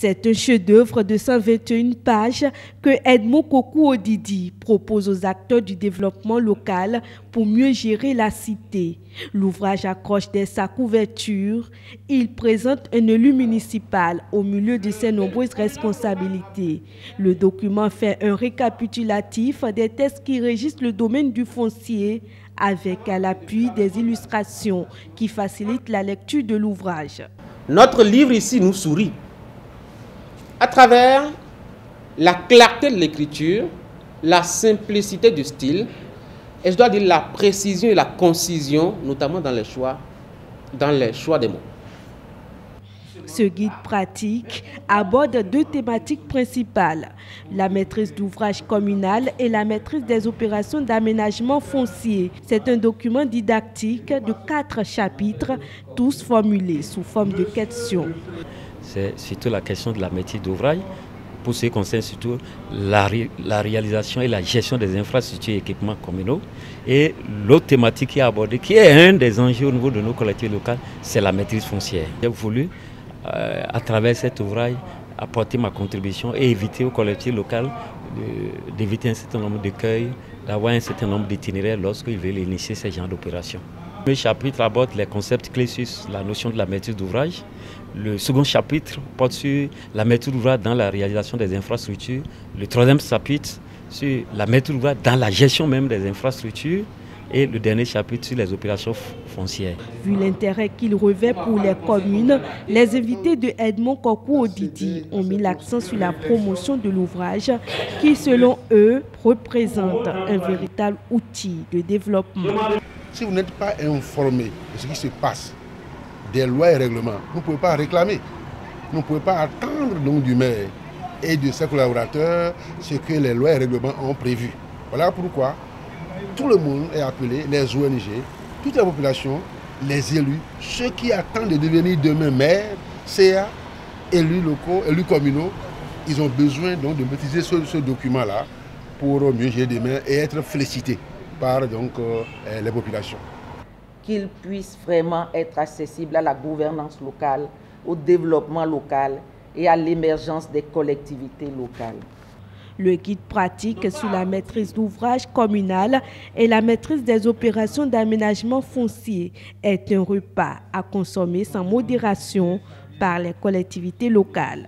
C'est un chef-d'œuvre de 121 pages que Edmond Kokou-Odidi propose aux acteurs du développement local pour mieux gérer la cité. L'ouvrage accroche dès sa couverture. Il présente un élu municipal au milieu de ses nombreuses responsabilités. Le document fait un récapitulatif des textes qui régissent le domaine du foncier avec à l'appui des illustrations qui facilitent la lecture de l'ouvrage. Notre livre ici nous sourit à travers la clarté de l'écriture, la simplicité du style, et je dois dire la précision et la concision, notamment dans les choix des mots. Ce guide pratique aborde deux thématiques principales, la maîtrise d'ouvrage communal et la maîtrise des opérations d'aménagement foncier. C'est un document didactique de 4 chapitres, tous formulés sous forme de questions. C'est surtout la question de la maîtrise d'ouvrage, pour ce qui concerne surtout la réalisation et la gestion des infrastructures et équipements communaux. Et l'autre thématique qui est abordée, qui est un des enjeux au niveau de nos collectivités locales, c'est la maîtrise foncière. J'ai voulu, à travers cet ouvrage, apporter ma contribution et éviter aux collectivités locales d'éviter un certain nombre d'écueils, d'avoir un certain nombre d'itinéraires lorsqu'ils veulent initier ce genre d'opération. Le chapitre aborde les concepts clés sur la notion de la maîtrise d'ouvrage. Le second chapitre porte sur la maîtrise d'ouvrage dans la réalisation des infrastructures. Le troisième chapitre sur la maîtrise d'ouvrage dans la gestion même des infrastructures. Et le dernier chapitre sur les opérations foncières. Vu l'intérêt qu'il revêt pour les communes, les invités de Edmond Kokou-Odidi ont mis l'accent sur la promotion de l'ouvrage qui, selon eux, représente un véritable outil de développement. Si vous n'êtes pas informé de ce qui se passe, des lois et règlements, vous ne pouvez pas réclamer. Vous ne pouvez pas attendre donc du maire et de ses collaborateurs ce que les lois et règlements ont prévu. Voilà pourquoi tout le monde est appelé, les ONG, toute la population, les élus, ceux qui attendent de devenir demain maires, CA, élus locaux, élus communaux, ils ont besoin donc de maîtriser ce document-là pour mieux gérer demain et être félicités par donc, les populations. Qu'il puisse vraiment être accessible à la gouvernance locale, au développement local et à l'émergence des collectivités locales. Le guide pratique sur la maîtrise d'ouvrage communal et la maîtrise des opérations d'aménagement foncier est un repas à consommer sans modération par les collectivités locales.